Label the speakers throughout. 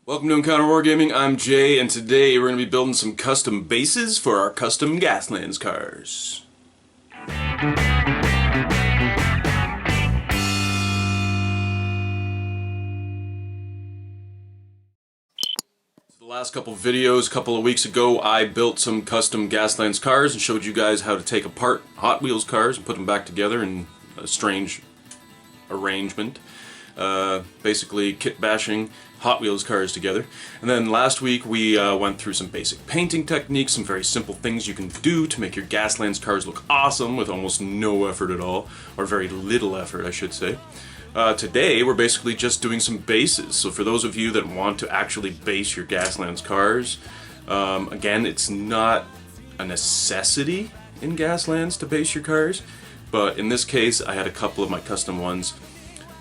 Speaker 1: Welcome to Encounter Wargaming, I'm Jay, and today we're going to be building some custom bases for our custom Gaslands cars. The last couple videos, a couple of weeks ago, I built some custom Gaslands cars and showed you guys how to take apart Hot Wheels cars and put them back together in a strange arrangement. Basically kit bashing Hot Wheels cars together. And then last week we went through some basic painting techniques, some very simple things you can do to make your Gaslands cars look awesome with almost no effort at all, or very little effort I should say. Today we're basically just doing some bases, so for those of you that want to actually base your Gaslands cars, again, it's not a necessity in Gaslands to base your cars, but in this case I had a couple of my custom ones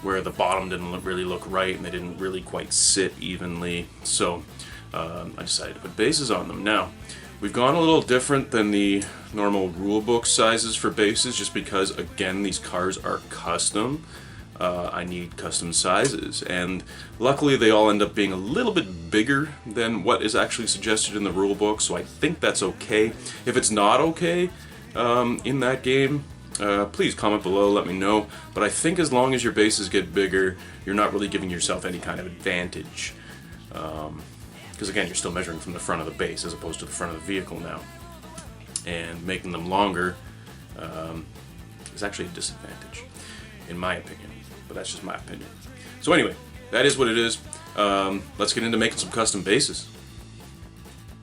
Speaker 1: where the bottom didn't really look right and they didn't really quite sit evenly, so I decided to put bases on them. Now, we've gone a little different than the normal rulebook sizes for bases just because, again, these cars are custom. I need custom sizes, and luckily they all end up being a little bit bigger than what is actually suggested in the rulebook, so I think that's okay. If it's not okay in that game, please comment below, let me know, but I think as long as your bases get bigger, you're not really giving yourself any kind of advantage, because again, you're still measuring from the front of the base as opposed to the front of the vehicle now, and making them longer is actually a disadvantage, in my opinion, but that's just my opinion. So anyway, that is what it is. Let's get into making some custom bases.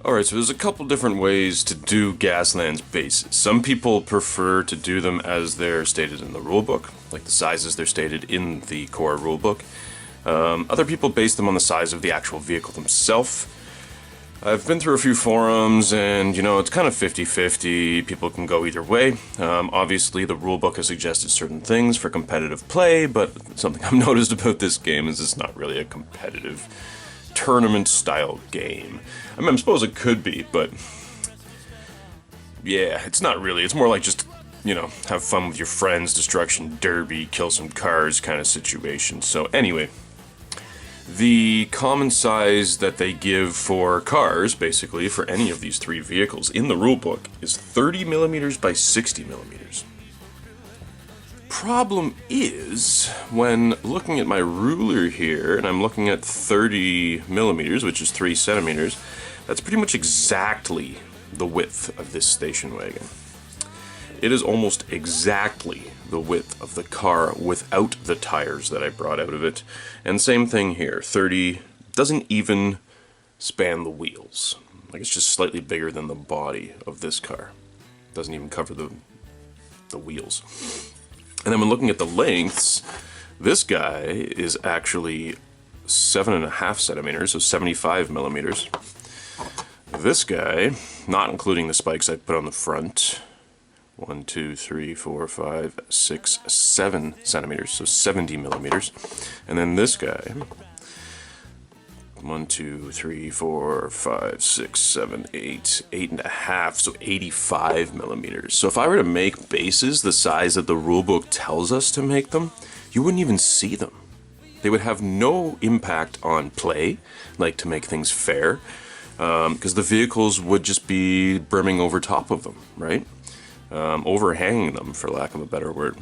Speaker 1: Alright, so there's a couple different ways to do Gaslands bases. Some people prefer to do them as they're stated in the rulebook, like the sizes they're stated in the core rulebook. Other people base them on the size of the actual vehicle themselves. I've been through a few forums, and you know, it's kind of 50-50. People can go either way. Obviously, the rulebook has suggested certain things for competitive play, but something I've noticed about this game is it's not really a competitive tournament style game. I mean, I suppose it could be, but yeah, it's not really. It's more like just, you know, have fun with your friends, destruction derby, kill some cars kind of situation. So anyway, the common size that they give for cars, basically, for any of these three vehicles in the rulebook is 30mm by 60mm. Problem is, when looking at my ruler here, and I'm looking at 30mm, which is 3 centimeters, that's pretty much exactly the width of this station wagon. It is almost exactly the width of the car without the tires that I brought out of it. And same thing here, 30 doesn't even span the wheels. Like, it's just slightly bigger than the body of this car. Doesn't even cover the wheels. And then when looking at the lengths, this guy is actually 7.5 centimeters, so 75mm. This guy, not including the spikes I put on the front, 1, 2, 3, 4, 5, 6, 7 centimeters, so 70mm. And then this guy, 1, 2, 3, 4, 5, 6, 7, 8, 8.5, so 85mm. So if I were to make bases the size that the rulebook tells us to make them, you wouldn't even see them. They would have no impact on play, like to make things fair, because the vehicles would just be brimming over top of them, right? Overhanging them, for lack of a better word.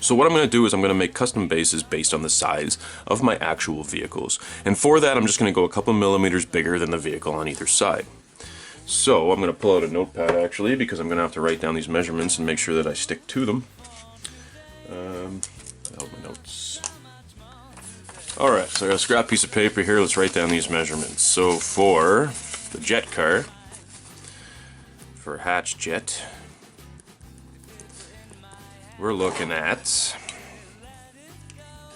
Speaker 1: So what I'm going to do is I'm going to make custom bases based on the size of my actual vehicles. And for that, I'm just going to go a couple millimeters bigger than the vehicle on either side. So I'm going to pull out a notepad, actually, because I'm going to have to write down these measurements and make sure that I stick to them. My notes. Alright, so I got a scrap piece of paper here. Let's write down these measurements. So for the jet car, for hatch jet, we're looking at, so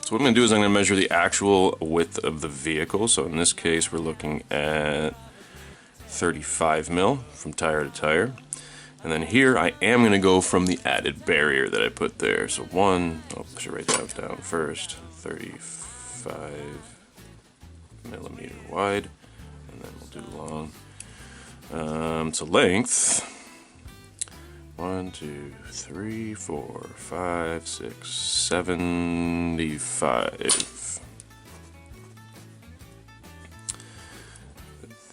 Speaker 1: what I'm going to do is I'm going to measure the actual width of the vehicle. So in this case we're looking at 35mm from tire to tire. And then here I am going to go from the added barrier that I put there. So I should write that down first, 35mm wide, and then we'll do long. So length, 1, 2, 3, 4, 5, 6, 75.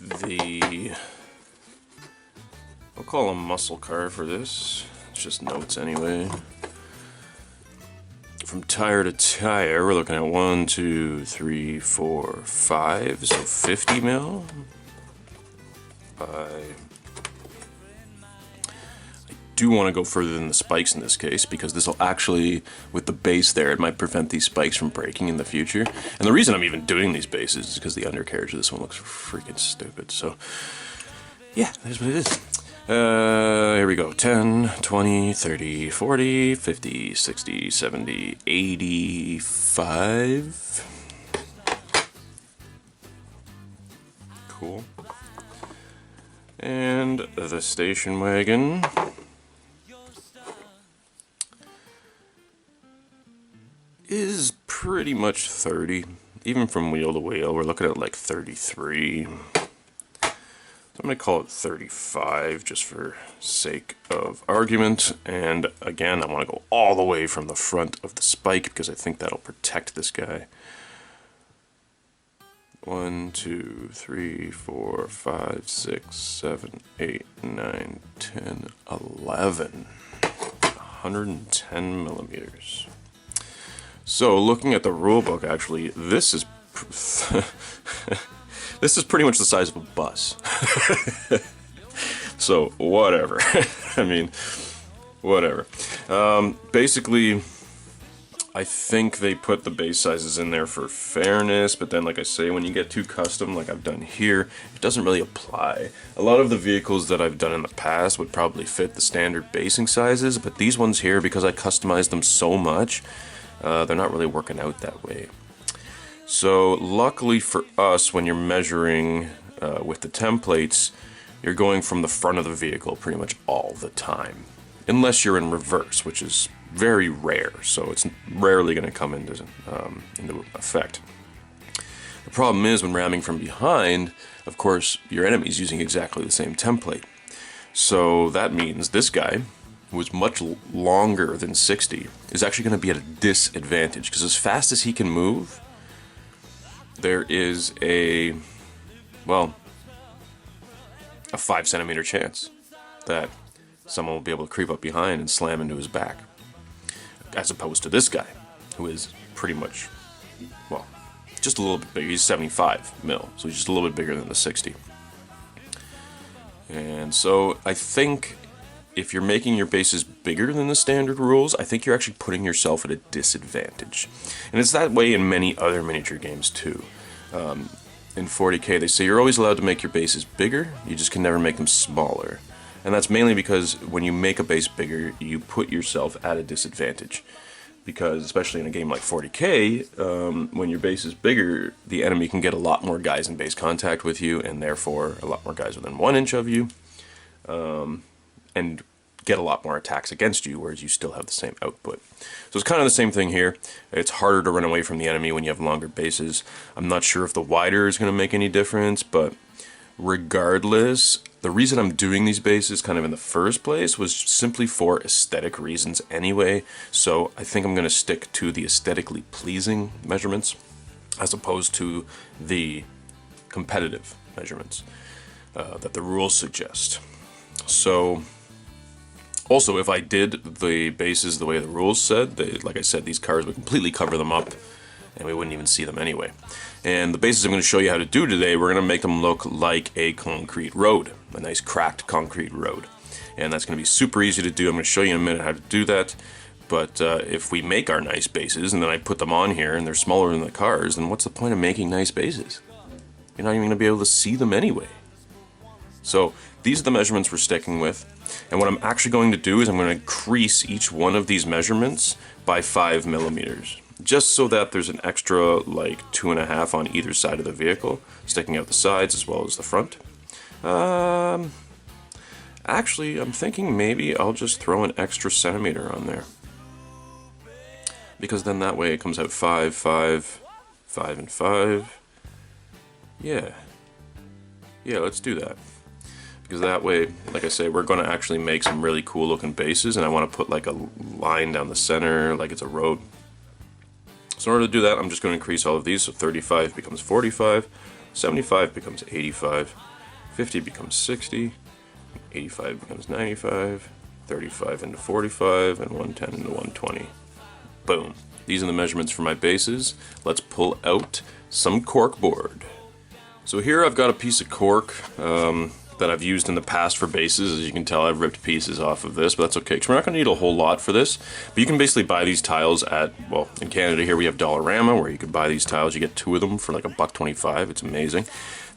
Speaker 1: the, I'll call them muscle car for this. It's just notes anyway. From tire to tire, we're looking at 1, 2, 3, 4, 5, so 50 mil. I do want to go further than the spikes in this case, because this will actually, with the base there, it might prevent these spikes from breaking in the future. And the reason I'm even doing these bases is because the undercarriage of this one looks freaking stupid. So, yeah, that's what it is. Here we go. 10, 20, 30, 40, 50, 60, 70, 85. Cool. And the station wagon. Is pretty much 30. Even from wheel to wheel, we're looking at like 33. I'm going to call it 35 just for sake of argument. And again, I want to go all the way from the front of the spike because I think that'll protect this guy. 1, 2, 3, 4, 5, 6, 7, 8, 9, 10, 11. 110 millimeters. So looking at the rule book, actually, this is this is pretty much the size of a bus. So, whatever. I mean, whatever. Basically, I think they put the base sizes in there for fairness, but then, like I say, when you get too custom, like I've done here, it doesn't really apply. A lot of the vehicles that I've done in the past would probably fit the standard basing sizes, but these ones here, because I customized them so much, they're not really working out that way. So luckily for us, when you're measuring with the templates, you're going from the front of the vehicle pretty much all the time. Unless you're in reverse, which is very rare, so it's rarely going to come into effect. The problem is when ramming from behind, of course, your enemy's using exactly the same template. So that means this guy, who is much longer than 60, is actually going to be at a disadvantage, because as fast as he can move, there is a 5 centimeter chance that someone will be able to creep up behind and slam into his back. As opposed to this guy, who is pretty much, well, just a little bit bigger. He's 75 mil, so he's just a little bit bigger than the 60. And so I think if you're making your bases bigger than the standard rules, I think you're actually putting yourself at a disadvantage. And it's that way in many other miniature games too. In 40K, they say you're always allowed to make your bases bigger, you just can never make them smaller. And that's mainly because when you make a base bigger, you put yourself at a disadvantage. Because, especially in a game like 40K, when your base is bigger, the enemy can get a lot more guys in base contact with you, and therefore a lot more guys within 1 inch of you. And get a lot more attacks against you, whereas you still have the same output. So it's kind of the same thing here. It's harder to run away from the enemy when you have longer bases. I'm not sure if the wider is going to make any difference, but regardless, the reason I'm doing these bases kind of in the first place was simply for aesthetic reasons anyway. So I think I'm going to stick to the aesthetically pleasing measurements as opposed to the competitive measurements that the rules suggest. So also, if I did the bases the way the rules said, like I said, these cars would completely cover them up and we wouldn't even see them anyway. And the bases I'm going to show you how to do today, we're going to make them look like a concrete road, a nice cracked concrete road. And that's going to be super easy to do. I'm going to show you in a minute how to do that. But if we make our nice bases and then I put them on here and they're smaller than the cars, then what's the point of making nice bases? You're not even going to be able to see them anyway. So these are the measurements we're sticking with. And what I'm actually going to do is I'm going to increase each one of these measurements by 5 millimeters. Just so that there's an extra like 2.5 on either side of the vehicle, sticking out the sides as well as the front. Actually, I'm thinking maybe I'll just throw an extra centimeter on there. Because then that way it comes out 5, 5, 5, and 5. Yeah, let's do that. Because that way, like I say, we're going to actually make some really cool looking bases, and I want to put like a line down the center like it's a road. So in order to do that, I'm just going to increase all of these. So 35 becomes 45, 75 becomes 85, 50 becomes 60, 85 becomes 95, 35 into 45, and 110 into 120. Boom. These are the measurements for my bases. Let's pull out some cork board. So here I've got a piece of cork that I've used in the past for bases. As you can tell, I've ripped pieces off of this, but that's okay, because we're not going to need a whole lot for this. But you can basically buy these tiles at, well, in Canada here we have Dollarama, where you can buy these tiles. You get 2 of them for like $1.25. It's amazing.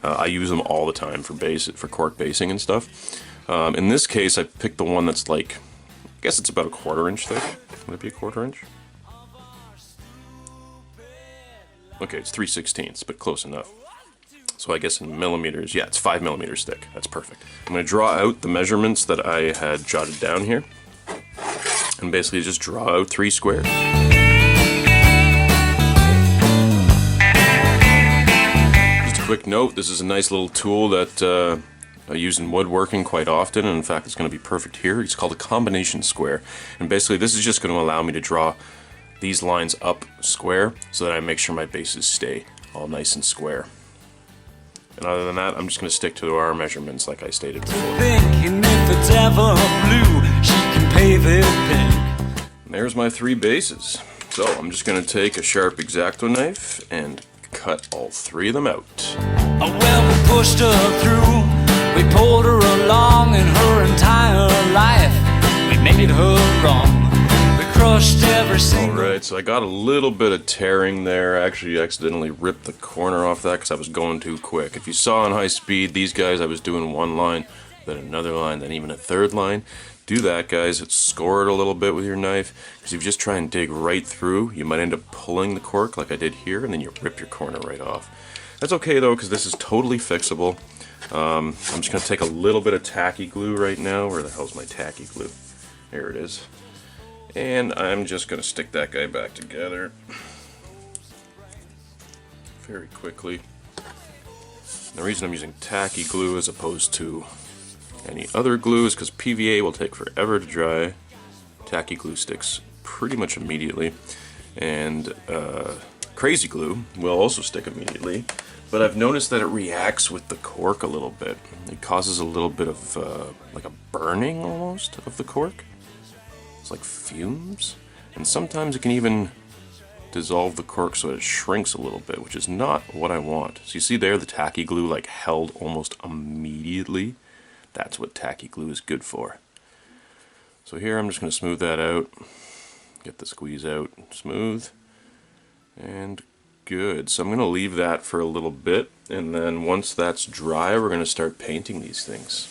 Speaker 1: I use them all the time for cork basing and stuff. In this case, I picked the one that's like, I guess it's about a 1/4 inch thick. Would it be a 1/4 inch? Okay, it's 3/16, but close enough. So I guess in millimeters, yeah, it's 5 millimeters thick. That's perfect. I'm going to draw out the measurements that I had jotted down here, and basically just draw out 3 squares. Just a quick note, this is a nice little tool that I use in woodworking quite often, and in fact it's going to be perfect here. It's called a combination square, and basically this is just going to allow me to draw these lines up square so that I make sure my bases stay all nice and square. And other than that, I'm just going to stick to our measurements like I stated before. And there's my 3 bases. So I'm just going to take a sharp X-Acto knife and cut all 3 of them out.
Speaker 2: Well, we pushed her through, we pulled her along in her entire life. We made her wrong.
Speaker 1: Alright, so I got a little bit of tearing there. I actually accidentally ripped the corner off that because I was going too quick. If you saw on high speed, these guys, I was doing 1 line, then another line, then even a 3rd line. Do that, guys. Score it a little bit with your knife, because if you just try and dig right through, you might end up pulling the cork like I did here, and then you rip your corner right off. That's okay though, because this is totally fixable. I'm just going to take a little bit of tacky glue right now. Where the hell's my tacky glue? There it is. And I'm just going to stick that guy back together very quickly. The reason I'm using tacky glue as opposed to any other glue is because PVA will take forever to dry. Tacky glue sticks pretty much immediately. And crazy glue will also stick immediately. But I've noticed that it reacts with the cork a little bit. It causes a little bit of like a burning almost of the cork. It's like fumes, and sometimes it can even dissolve the cork so it shrinks a little bit, which is not what I want. So you see there, the tacky glue like held almost immediately. That's what tacky glue is good for. So here I'm just going to smooth that out, get the squeeze out smooth, and good. So I'm going to leave that for a little bit, and then once that's dry, we're going to start painting these things.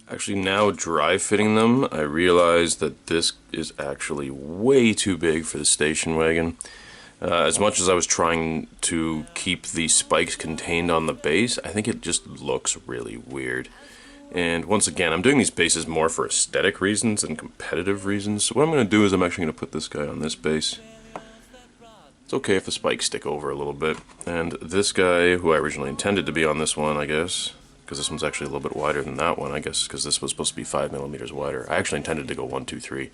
Speaker 1: Actually, now dry fitting them, I realize that this is actually way too big for the station wagon. As much as I was trying to keep the spikes contained on the base, I think it just looks really weird. And once again, I'm doing these bases more for aesthetic reasons than competitive reasons. So what I'm going to do is I'm actually going to put this guy on this base. It's okay if the spikes stick over a little bit. And this guy, who I originally intended to be on this one, I guess, because this one's actually a little bit wider than that one, I guess, because this was supposed to be 5 millimeters wider. I actually intended to go 1, 2, 3,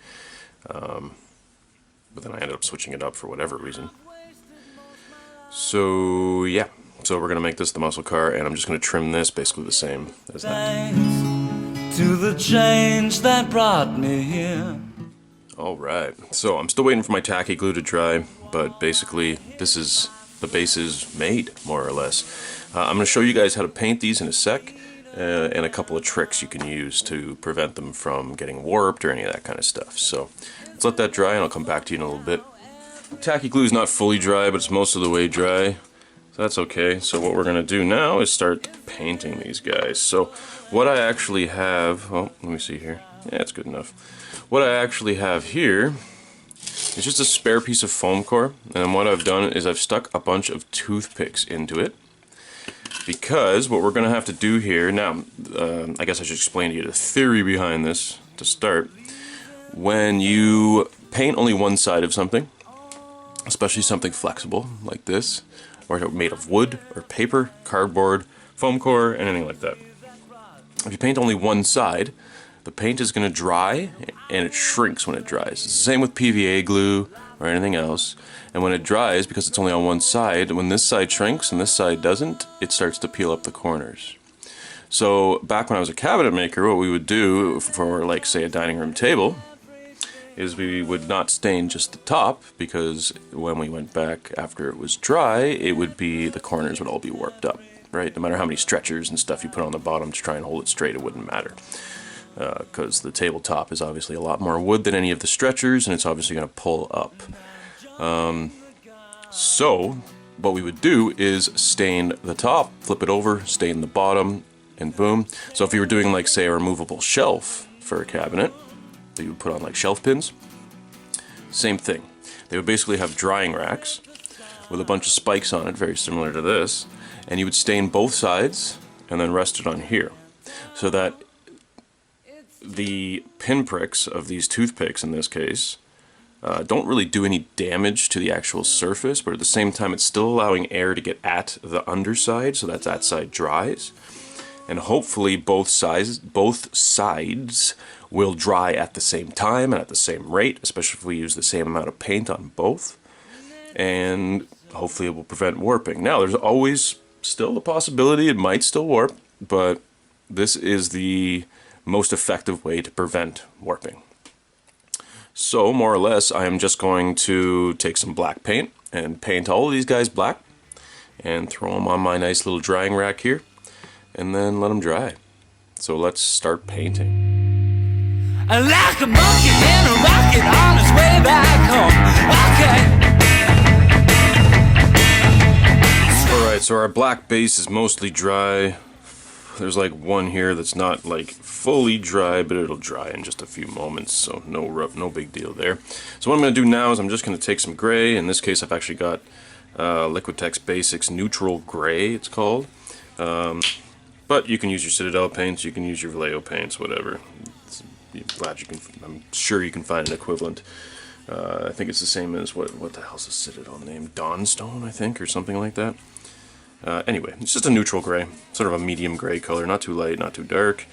Speaker 1: but then I ended up switching it up for whatever reason. So yeah, so we're gonna make this the muscle car, and I'm just gonna trim this basically the same as that.
Speaker 2: To the change that brought me here.
Speaker 1: Alright, so I'm still waiting for my tacky glue to dry, but basically this is the base is made, more or less. I'm going to show you guys how to paint these in a sec, and a couple of tricks you can use to prevent them from getting warped or any of that kind of stuff. So let's let that dry and I'll come back to you in a little bit. Tacky glue is not fully dry, but it's most of the way dry, so that's okay. So what we're going to do now is start painting these guys. So what I actually have, oh, let me see here. Yeah, it's good enough. What I actually have here is just a spare piece of foam core, and what I've done is I've stuck a bunch of toothpicks into it. Because what we're going to have to do here, now, I guess I should explain to you the theory behind this to start. When you paint only one side of something, especially something flexible like this, or made of wood, or paper, cardboard, foam core, anything like that. If you paint only one side, the paint is going to dry, and it shrinks when it dries. It's the same with PVA glue or anything else. And when it dries, because it's only on one side, when this side shrinks and this side doesn't, it starts to peel up the corners. So back when I was a cabinet maker, what we would do for, like, say, a dining room table is we would not stain just the top, because when we went back after it was dry, it would be, the corners would all be warped up, right? No matter how many stretchers and stuff you put on the bottom to try and hold it straight, it wouldn't matter. Because the tabletop is obviously a lot more wood than any of the stretchers, and it's obviously going to pull up. So what we would do is stain the top, flip it over, stain the bottom, and boom. So if you were doing, like, say, a removable shelf for a cabinet that you would put on, like, shelf pins, same thing. They would basically have drying racks with a bunch of spikes on it, very similar to this, and you would stain both sides and then rest it on here, so that the pinpricks of these toothpicks, in this case, don't really do any damage to the actual surface, but at the same time it's still allowing air to get at the underside, so that side dries. And hopefully both sides will dry at the same time and at the same rate, especially if we use the same amount of paint on both. And hopefully it will prevent warping. Now, there's always still the possibility it might still warp, but this is the most effective way to prevent warping. So, more or less, I am just going to take some black paint and paint all of these guys black and throw them on my nice little drying rack here, and then let them dry. So let's start painting.
Speaker 2: Like a monkey in a rocket on his way back home. Okay.
Speaker 1: Alright, so our black base is mostly dry. There's like one here that's not like fully dry, but it'll dry in just a few moments, so no big deal there. So what I'm going to do now is I'm just going to take some gray. In this case, I've actually got Liquitex Basics Neutral Gray, it's called. But you can use your Citadel paints, you can use your Vallejo paints, whatever. I'm sure you can find an equivalent. I think it's the same as what the hell's the Citadel name? Dawnstone, I think, or something like that. Anyway, it's just a neutral gray, sort of a medium gray color, not too light, not too dark.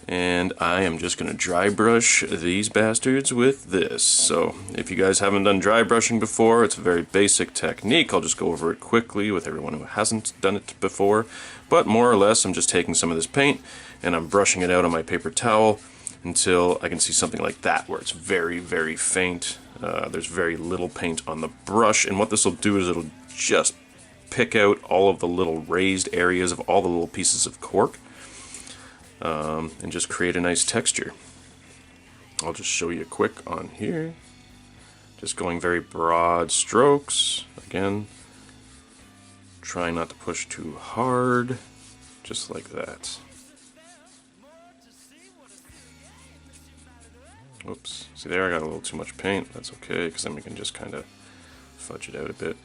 Speaker 1: And I am just going to dry brush these bastards with this. So if you guys haven't done dry brushing before, it's a very basic technique. I'll just go over it quickly with everyone who hasn't done it before. But more or less, I'm just taking some of this paint and I'm brushing it out on my paper towel until I can see something like that, where it's very, very faint. There's very little paint on the brush, and what this will do is it'll just pick out all of the little raised areas of all the little pieces of cork, and just create a nice texture. I'll just show you quick on here. Just going very broad strokes. Again, trying not to push too hard, just like that. Oops, see there, I got a little too much paint. That's okay, because then we can just kind of fudge it out a bit.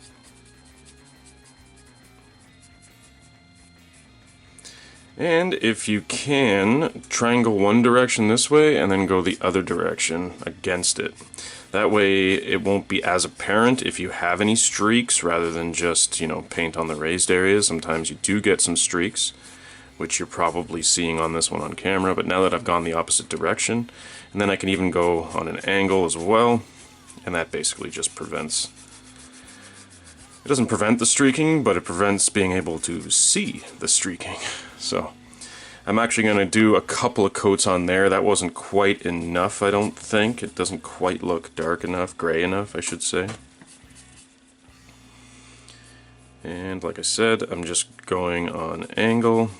Speaker 1: And if you can, triangle one direction this way and then go the other direction against it. That way it won't be as apparent if you have any streaks, rather than just, you know, paint on the raised areas. Sometimes you do get some streaks, which you're probably seeing on this one on camera, but now that I've gone the opposite direction, and then I can even go on an angle as well, and that basically just prevents, it doesn't prevent the streaking, but it prevents being able to see the streaking. So I'm actually going to do a couple of coats on there. That wasn't quite enough, I don't think. It doesn't quite look dark enough, gray enough, I should say. And like I said, I'm just going on angle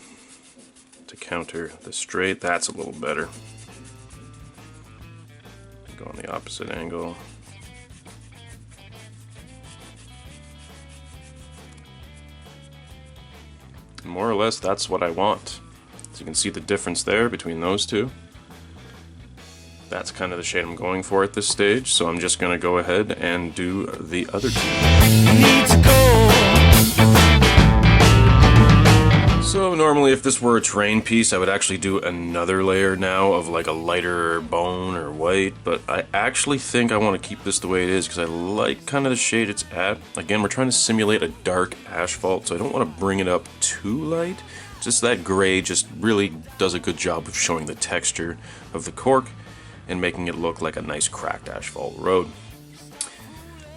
Speaker 1: to counter the straight. That's a little better. Go on the opposite angle. More or less, that's what I want. So you can see the difference there between those two. That's kind of the shade I'm going for at this stage, so I'm just going to go ahead and do the other two. So normally if this were a terrain piece, I would actually do another layer now of like a lighter bone or white, but I actually think I want to keep this the way it is because I like kind of the shade it's at. Again, we're trying to simulate a dark asphalt, so I don't want to bring it up too light. Just that gray just really does a good job of showing the texture of the cork and making it look like a nice cracked asphalt road.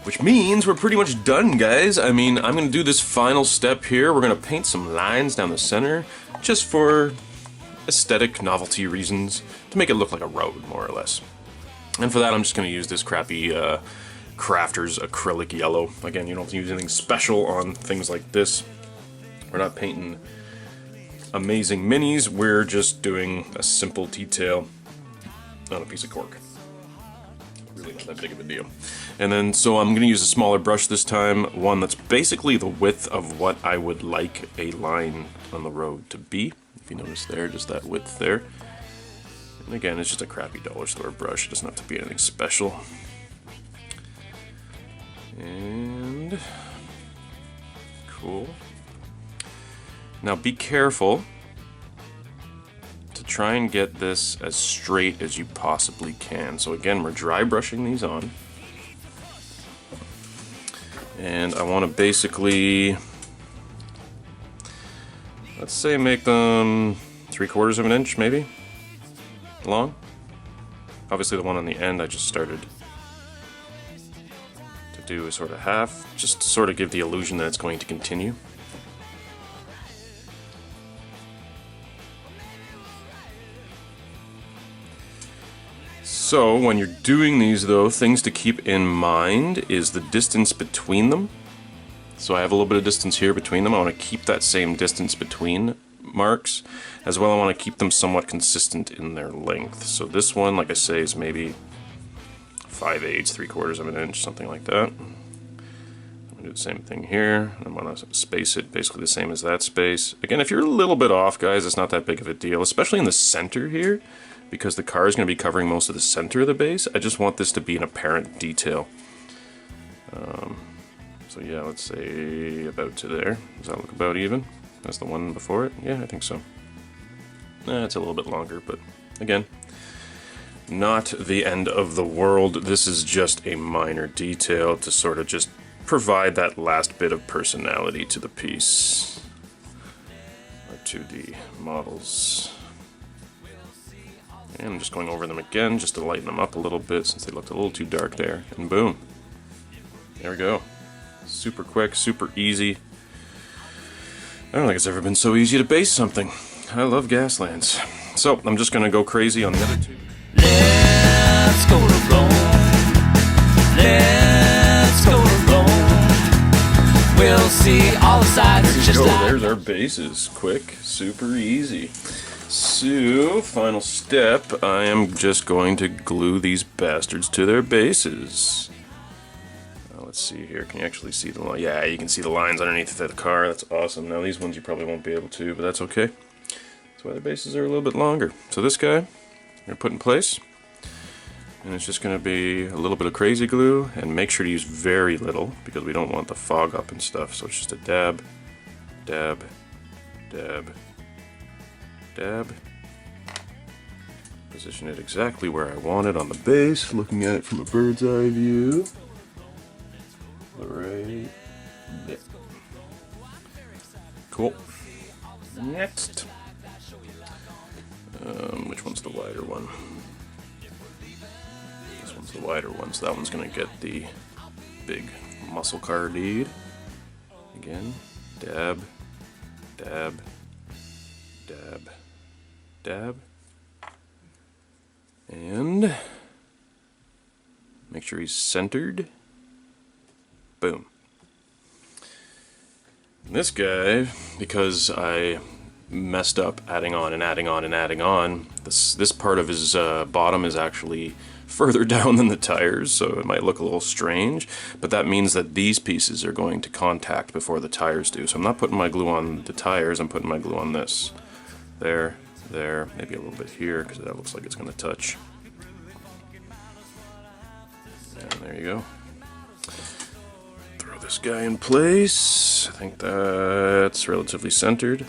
Speaker 1: Which means we're pretty much done, guys. I mean, I'm going to do this final step here. We're going to paint some lines down the center, just for aesthetic novelty reasons, to make it look like a road, more or less. And for that, I'm just going to use this crappy Crafter's acrylic yellow. Again, you don't have to use anything special on things like this. We're not painting amazing minis, we're just doing a simple detail on a piece of cork. Really not that big of a deal. And then, so I'm going to use a smaller brush this time, one that's basically the width of what I would like a line on the road to be. If you notice there, just that width there. And again, it's just a crappy dollar store brush, it doesn't have to be anything special. And cool. Now be careful to try and get this as straight as you possibly can. So again, we're dry brushing these on. And I want to basically, let's say make them 3/4 of an inch maybe long. Obviously the one on the end I just started to do a sort of half, just to sort of give the illusion that it's going to continue. So when you're doing these though, things to keep in mind is the distance between them. So I have a little bit of distance here between them. I want to keep that same distance between marks. As well, I want to keep them somewhat consistent in their length. So this one, like I say, is maybe 5/8, 3/4 of an inch, something like that. I'm going to do the same thing here. I'm going to space it basically the same as that space. Again, if you're a little bit off, guys, it's not that big of a deal, especially in the center here, because the car is going to be covering most of the center of the base. I just want this to be an apparent detail. So yeah, let's say about to there. Does that look about even? That's the one before it? Yeah, I think so. It's a little bit longer, but again, not the end of the world. This is just a minor detail to sort of just provide that last bit of personality to the piece. Our 2D models. And I'm just going over them again just to lighten them up a little bit since they looked a little too dark there. And boom. There we go. Super quick, super easy. I don't think it's ever been so easy to base something. I love Gaslands. So, I'm just going to go crazy on the other two.
Speaker 2: Let's go to Rome. Let's go to Rome. We'll see all the sights just like...
Speaker 1: There's our bases. Quick, super easy. So, final step, I am just going to glue these bastards to their bases. Let's see here, can you actually see the line? Yeah, you can see the lines underneath the car, that's awesome. Now these ones you probably won't be able to, but that's okay. That's why the bases are a little bit longer. So this guy, I'm going to put in place, and it's just going to be a little bit of crazy glue, and make sure to use very little, because we don't want the fog up and stuff, so it's just a dab, dab, dab, dab. Position it exactly where I want it on the base, looking at it from a bird's eye view. Right there. Cool. Next. Which one's the wider one? This one's the wider one, so that one's going to get the big muscle car lead. Again, dab, dab, dab, dab. And make sure he's centered. Boom. This guy, because I messed up adding on and adding on and adding on, this part of his bottom is actually further down than the tires, so it might look a little strange, but that means that these pieces are going to contact before the tires do. So I'm not putting my glue on the tires, I'm putting my glue on this. There, there, maybe a little bit here, because that looks like it's going to touch. And there you go. This guy in place. I think that's relatively centered.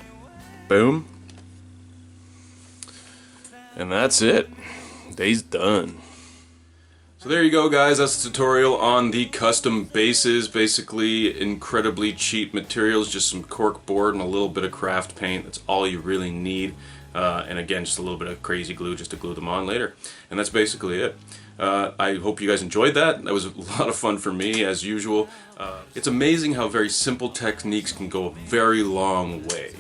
Speaker 1: Boom. And that's it. Day's done. So there you go, guys. That's the tutorial on the custom bases. Basically incredibly cheap materials, just some cork board and a little bit of craft paint. That's all you really need. and again, just a little bit of crazy glue just to glue them on later. And that's basically it. I hope you guys enjoyed that. That was a lot of fun for me, as usual. It's amazing how very simple techniques can go a very long way.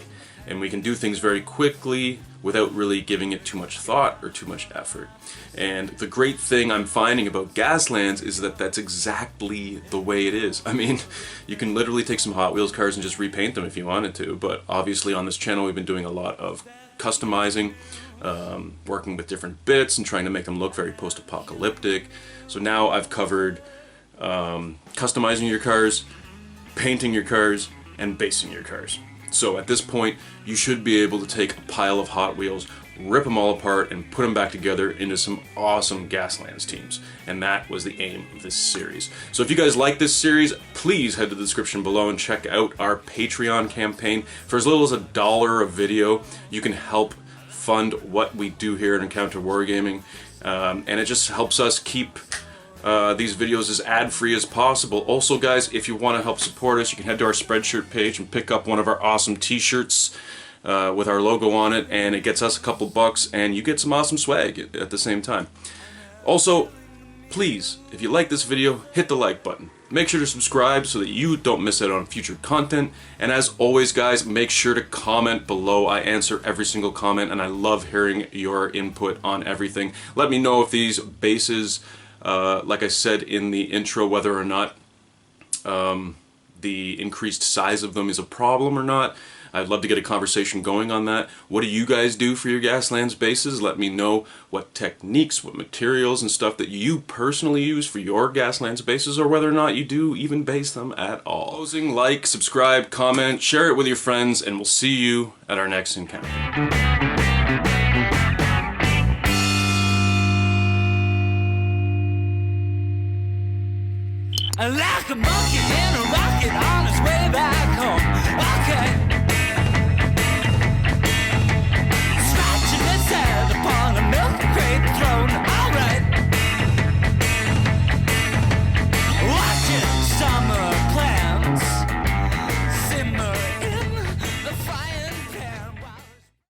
Speaker 1: And we can do things very quickly without really giving it too much thought or too much effort. And the great thing I'm finding about Gaslands is that that's exactly the way it is. I mean, you can literally take some Hot Wheels cars and just repaint them if you wanted to, but obviously on this channel we've been doing a lot of customizing, working with different bits and trying to make them look very post-apocalyptic. So now I've covered customizing your cars, painting your cars, and basing your cars. So at this point, you should be able to take a pile of Hot Wheels, rip them all apart, and put them back together into some awesome Gaslands teams. And that was the aim of this series. So if you guys like this series, please head to the description below and check out our Patreon campaign. For as little as $1 a video, you can help fund what we do here at Encounter Wargaming. And it just helps us keep these videos as ad-free as possible. Also guys, if you want to help support us, you can head to our Spreadshirt page and pick up one of our awesome t-shirts with our logo on it, and it gets us a couple bucks and you get some awesome swag at the same time. Also, please, if you like this video, hit the like button. Make sure to subscribe so that you don't miss out on future content. And as always guys, make sure to comment below. I answer every single comment and I love hearing your input on everything. Let me know if these bases, like I said in the intro, whether or not the increased size of them is a problem or not. I'd love to get a conversation going on that. What do you guys do for your Gaslands bases? Let me know what techniques, what materials and stuff that you personally use for your Gaslands bases, or whether or not you do even base them at all. Closing, like, subscribe, comment, share it with your friends, and we'll see you at our next encounter.
Speaker 2: Like a monkey in a rocket on his way back home. Okay. Scratching his head upon a